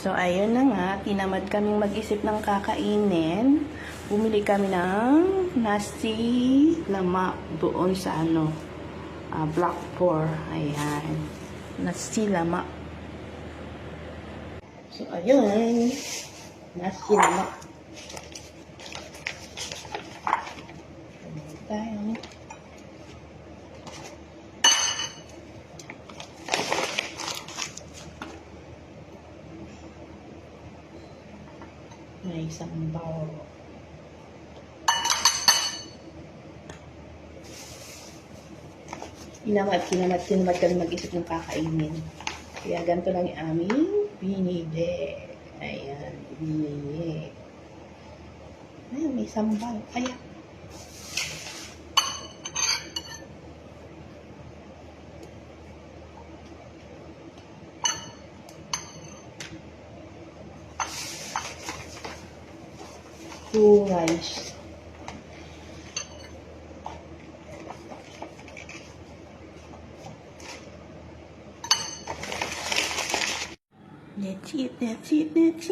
So, ayun na nga. Tinamad kaming mag-isip ng kakainin. Bumili kami ng nasi lama doon sa Block 4. Ayan. Nasi lama. So, ayun. Nasi lama. Ayan tayo. May isang bowl. Tinamad kami mag-isip ng kakainin. Kaya ganito lang yung aming binili. Ayan, binili. Ayan, may sambal. Ayan. Two rice. That's it.